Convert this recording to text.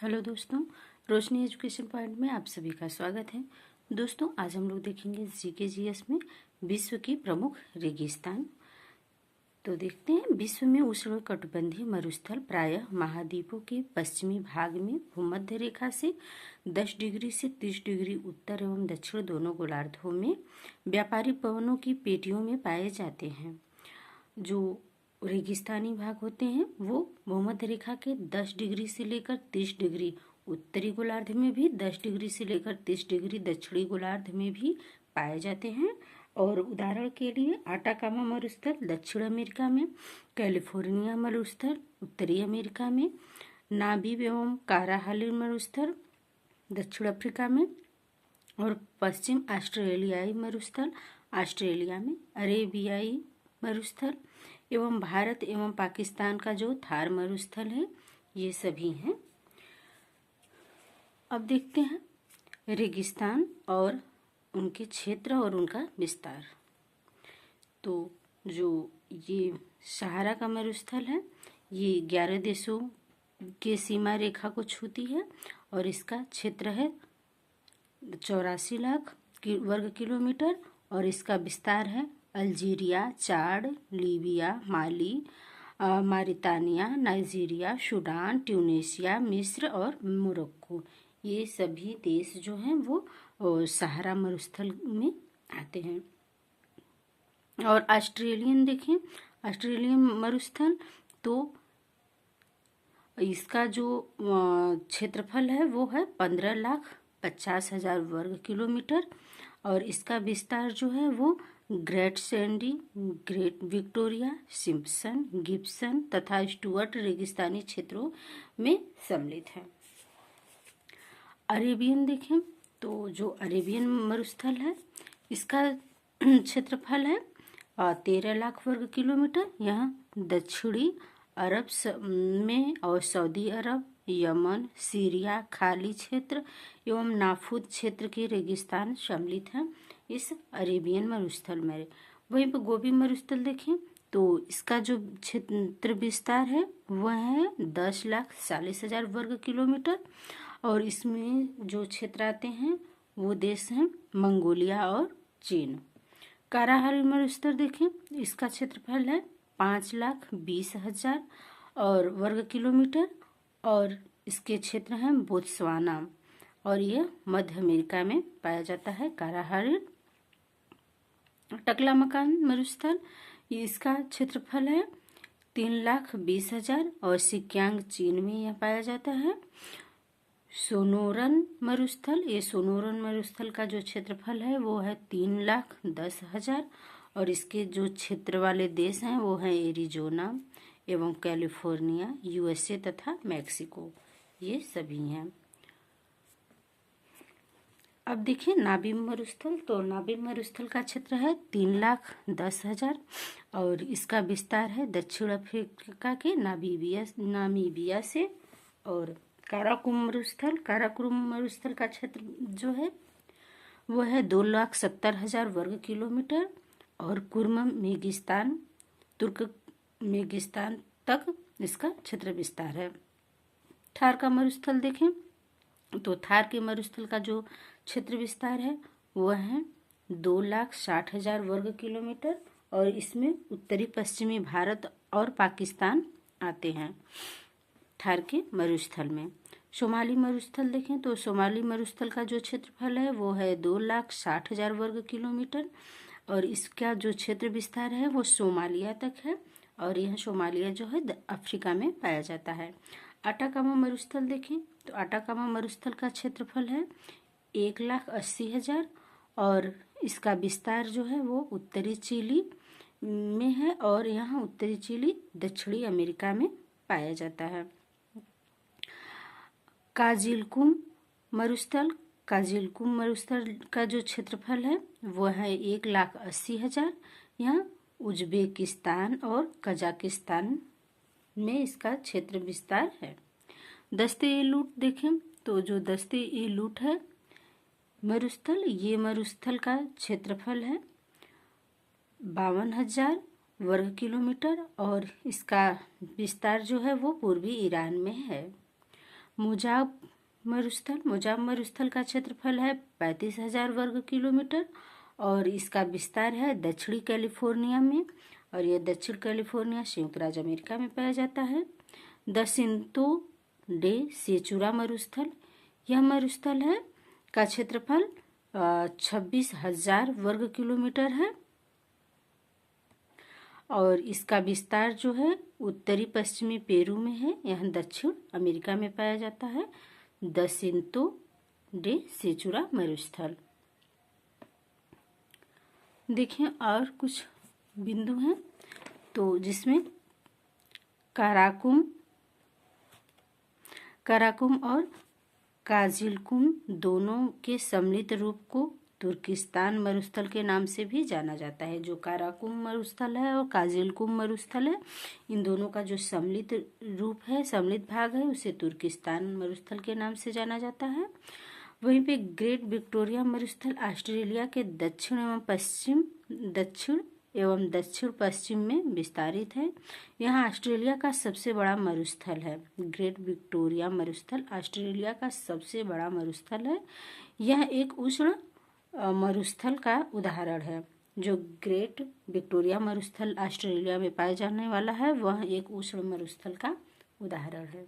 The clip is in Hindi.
हेलो दोस्तों, रोशनी एजुकेशन पॉइंट में आप सभी का स्वागत है। दोस्तों, आज हम लोग देखेंगे जीके/जीएस में विश्व की प्रमुख रेगिस्तान। तो देखते हैं, विश्व में उष्णकटिबंधीय मरुस्थल प्रायः महाद्वीपों के पश्चिमी भाग में भूमध्य रेखा से 10 डिग्री से 30 डिग्री उत्तर एवं दक्षिण दोनों गोलार्धों में व्यापारिक पवनों की पेटियों में पाए जाते हैं। जो रेगिस्तानी भाग होते हैं वो भूमध्य रेखा के 10 डिग्री से लेकर 30 डिग्री उत्तरी गोलार्ध में भी, 10 डिग्री से लेकर 30 डिग्री दक्षिणी गोलार्ध में भी पाए जाते हैं। और उदाहरण के लिए आटाकामा मरुस्थल दक्षिण अमेरिका में, कैलिफोर्निया मरुस्थल उत्तरी अमेरिका में, नामीब एवं काराहाली मरुस्थल दक्षिण अफ्रीका में, और पश्चिम ऑस्ट्रेलियाई मरुस्थल ऑस्ट्रेलिया में, अरेबियाई मरुस्थल एवं भारत एवं पाकिस्तान का जो थार मरुस्थल है, ये सभी हैं। अब देखते हैं रेगिस्तान और उनके क्षेत्र और उनका विस्तार। तो जो ये सहारा का मरुस्थल है, ये 11 देशों के सीमा रेखा को छूती है और इसका क्षेत्र है 84 लाख वर्ग किलोमीटर और इसका विस्तार है अल्जीरिया, चाड, लीबिया, माली, मारितानिया, नाइजीरिया, सूडान, ट्यूनीशिया, मिस्र और मोरक्को, ये सभी देश जो हैं वो सहारा मरुस्थल में आते हैं। और ऑस्ट्रेलियन देखें, ऑस्ट्रेलियन मरुस्थल, तो इसका जो क्षेत्रफल है वो है 15,50,000 वर्ग किलोमीटर और इसका विस्तार जो है वो great Sandy, great Victoria, Simpson, Gibson तथा स्टुअर्ट रेगिस्तानी क्षेत्रों में सम्मिलित है। अरेबियन देखें तो जो अरेबियन मरुस्थल है, इसका क्षेत्रफल है 13 लाख वर्ग किलोमीटर। यह दक्षिणी अरब में और सऊदी अरब, यमन, सीरिया, खाली क्षेत्र एवं नाफूद क्षेत्र के रेगिस्तान सम्मिलित हैं इस अरेबियन मरुस्थल में। वहीं पर गोबी मरुस्थल देखें तो इसका जो क्षेत्र विस्तार है वह है 10,40,000 वर्ग किलोमीटर और इसमें जो क्षेत्र आते हैं वो देश हैं मंगोलिया और चीन। काराहारी मरुस्थल देखें, इसका क्षेत्रफल है 5,20,000 और वर्ग किलोमीटर और इसके क्षेत्र हैं बोत्सवाना और यह मध्य अमेरिका में पाया जाता है। काराहारी टकलामकान मरुस्थल, इसका क्षेत्रफल है 3,20,000 और सिक्यांग चीन में यह पाया जाता है। सोनोरन मरुस्थल, ये सोनोरन मरुस्थल का जो क्षेत्रफल है वो है 3,10,000 और इसके जो क्षेत्र वाले देश हैं वो हैं एरिजोना एवं कैलिफोर्निया, यूएसए तथा मैक्सिको, ये सभी हैं। अब देखिए नामीब मरुस्थल, तो नामीब मरुस्थल का क्षेत्र है 3,10,000 और इसका विस्तार है दक्षिण अफ्रीका के नामीबिया से। और काराकोरम मरुस्थल का क्षेत्र जो है वो है 2,70,000 वर्ग किलोमीटर और कुर्ममेगिस्तान, तुर्कमेगिस्तान तक इसका क्षेत्र विस्तार है। थार का मरुस्थल देखें तो थार के मरुस्थल का जो क्षेत्र विस्तार है वह है 2,60,000 वर्ग किलोमीटर और इसमें उत्तरी पश्चिमी भारत और पाकिस्तान आते हैं थार के मरुस्थल में। सोमाली मरुस्थल देखें तो सोमाली मरुस्थल का जो क्षेत्रफल है वो है 2,60,000 वर्ग किलोमीटर और इसका जो क्षेत्र विस्तार है वो सोमालिया तक है और यह सोमालिया जो है अफ्रीका में पाया जाता है। आटाकामा मरुस्थल देखें तो आटाकामा मरुस्थल का क्षेत्रफल है 1,80,000 और इसका विस्तार जो है वो उत्तरी चिली में है और यहाँ उत्तरी चिली दक्षिणी अमेरिका में पाया जाता है। काजिलकुम मरुस्थल का जो क्षेत्रफल है वो है 1,80,000। यहाँ उज्बेकिस्तान और कजाकिस्तान में इसका क्षेत्र विस्तार है। दस्ते-ए-लूट देखें तो जो दस्ते-ए-लूट है मरुस्थल, ये मरुस्थल का क्षेत्रफल है 52,000 वर्ग किलोमीटर और इसका विस्तार जो है वो पूर्वी ईरान में है। मोजाब मरुस्थल का क्षेत्रफल है 35,000 वर्ग किलोमीटर और इसका विस्तार है दक्षिणी कैलिफोर्निया में, और यह दक्षिण कैलिफोर्निया संयुक्त राज्य अमेरिका में पाया जाता है। द सिंतो डे सेचुरा मरुस्थल, यह मरुस्थल है का क्षेत्रफल 26,000 वर्ग किलोमीटर है और इसका विस्तार जो है उत्तरी पश्चिमी पेरू में है, यह दक्षिण अमेरिका में पाया जाता है। द सिंतो डे सेचुरा मरुस्थल। देखिए और कुछ बिंदु हैं तो जिसमें काराकुम और काजिलकुम दोनों के सम्मिलित रूप को तुर्किस्तान मरुस्थल के नाम से भी जाना जाता है। जो काराकुम मरुस्थल है और काजिलकुम मरुस्थल है, इन दोनों का जो सम्मिलित रूप है, सम्मिलित भाग है, उसे तुर्किस्तान मरुस्थल के नाम से जाना जाता है। वहीं पे ग्रेट विक्टोरिया मरुस्थल ऑस्ट्रेलिया के दक्षिण एवं दक्षिण पश्चिम में विस्तारित है। यह ऑस्ट्रेलिया का सबसे बड़ा मरुस्थल है। ग्रेट विक्टोरिया मरुस्थल ऑस्ट्रेलिया का सबसे बड़ा मरुस्थल है। यह एक उष्ण मरुस्थल का उदाहरण है। जो ग्रेट विक्टोरिया मरुस्थल ऑस्ट्रेलिया में पाए जाने वाला है, वह एक उष्ण मरुस्थल का उदाहरण है।